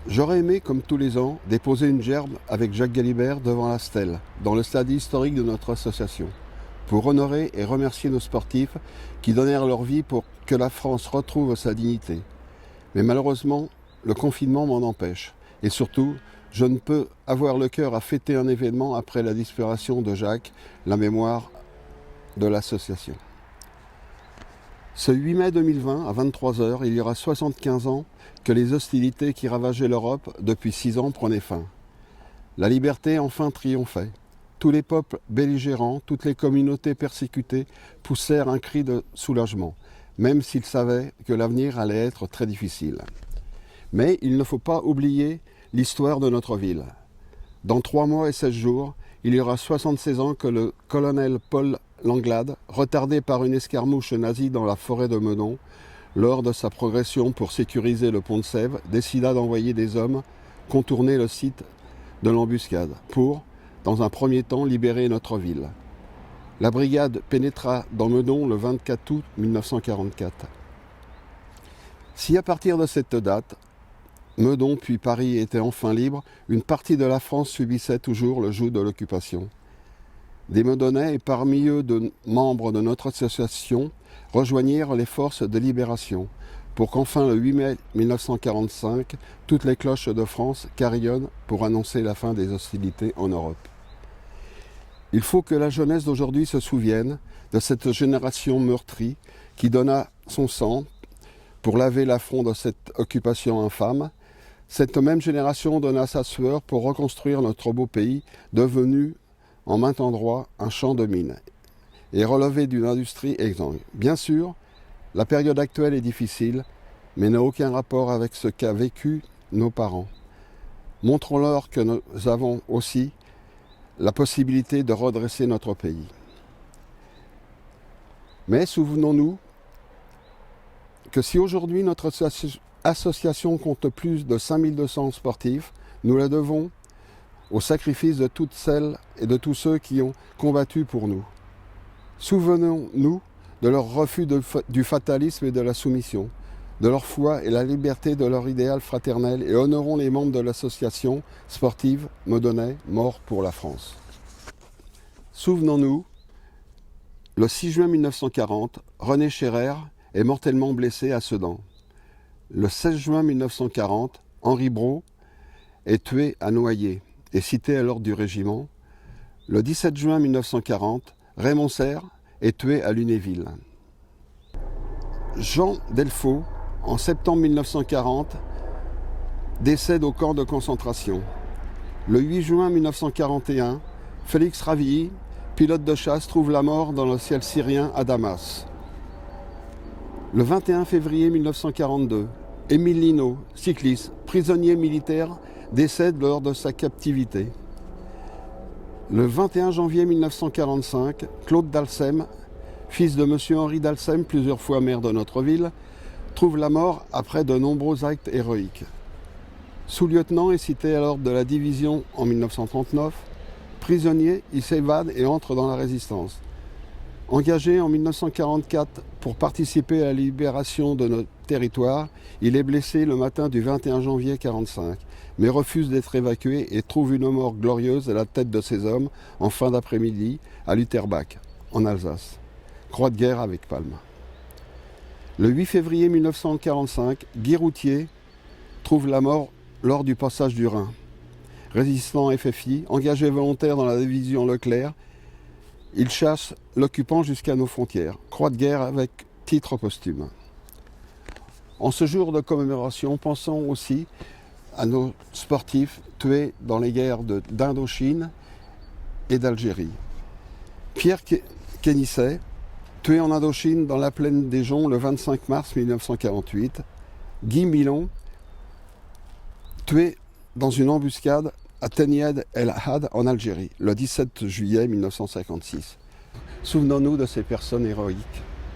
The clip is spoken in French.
J'aurais aimé, comme tous les ans, déposer une gerbe avec Jacques Galibert devant la stèle, dans le stade historique de notre association, pour honorer et remercier nos sportifs qui donnèrent leur vie pour que la France retrouve sa dignité. Mais malheureusement, le confinement m'en empêche. Et surtout, je ne peux avoir le cœur à fêter un événement après la disparition de Jacques, la mémoire de l'association. Ce 8 mai 2020, à 23 h, il y aura 75 ans que les hostilités qui ravageaient l'Europe depuis 6 ans prenaient fin. La liberté enfin triomphait. Tous les peuples belligérants, toutes les communautés persécutées poussèrent un cri de soulagement, même s'ils savaient que l'avenir allait être très difficile. Mais il ne faut pas oublier l'histoire de notre ville. Dans 3 mois et 16 jours, il y aura 76 ans que le colonel Paul Langlade, retardé par une escarmouche nazie dans la forêt de Meudon, lors de sa progression pour sécuriser le pont de Sèvres, décida d'envoyer des hommes contourner le site de l'embuscade pour, dans un premier temps, libérer notre ville. La brigade pénétra dans Meudon le 24 août 1944. Si à partir de cette date, Meudon puis Paris étaient enfin libres, une partie de la France subissait toujours le joug de l'occupation. Des Meudonnais, et parmi eux de membres de notre association, rejoignirent les forces de libération pour qu'enfin le 8 mai 1945, toutes les cloches de France carillonnent pour annoncer la fin des hostilités en Europe. Il faut que la jeunesse d'aujourd'hui se souvienne de cette génération meurtrie qui donna son sang pour laver l'affront de cette occupation infâme. Cette même génération donna sa sueur pour reconstruire notre beau pays, devenu en maint endroit un champ de mines, et relevé d'une industrie exsangue. Bien sûr, la période actuelle est difficile, mais n'a aucun rapport avec ce qu'a vécu nos parents. Montrons-leur que nous avons aussi la possibilité de redresser notre pays. Mais souvenons-nous que si aujourd'hui notre association compte plus de 5200 sportifs, nous la devons au sacrifice de toutes celles et de tous ceux qui ont combattu pour nous. Souvenons-nous de leur refus du fatalisme et de la soumission, de leur foi et la liberté de leur idéal fraternel, et honorons les membres de l'association sportive Meudonnais morts pour la France. Souvenons-nous, le 6 juin 1940, René Scherer est mortellement blessé à Sedan. Le 16 juin 1940, Henri Brault est tué à Noyers et cité à l'ordre du régiment. Le 17 juin 1940, Raymond Serre est tué à Lunéville. Jean Delfaux, en septembre 1940, décède au camp de concentration. Le 8 juin 1941, Félix Ravilly, pilote de chasse, trouve la mort dans le ciel syrien à Damas. Le 21 février 1942, Émile Lino, cycliste, prisonnier militaire, décède lors de sa captivité. Le 21 janvier 1945, Claude Dalsem, fils de M. Henri Dalsem, plusieurs fois maire de notre ville, trouve la mort après de nombreux actes héroïques. Sous-lieutenant et cité à l'ordre de la division en 1939, prisonnier, il s'évade et entre dans la résistance. Engagé en 1944 pour participer à la libération de notre territoire, il est blessé le matin du 21 janvier 1945, mais refuse d'être évacué et trouve une mort glorieuse à la tête de ses hommes en fin d'après-midi à Lutterbach, en Alsace. Croix de guerre avec palme. Le 8 février 1945, Guy Routier trouve la mort lors du passage du Rhin. Résistant FFI, engagé volontaire dans la division Leclerc, il chasse l'occupant jusqu'à nos frontières. Croix de guerre avec titre posthume. En ce jour de commémoration, pensons aussi à nos sportifs tués dans les guerres d'Indochine et d'Algérie. Pierre Kénisset, tué en Indochine dans la plaine des Joncs le 25 mars 1948. Guy Milon, tué dans une embuscade à Tenied El Had en Algérie, le 17 juillet 1956. Souvenons-nous de ces personnes héroïques.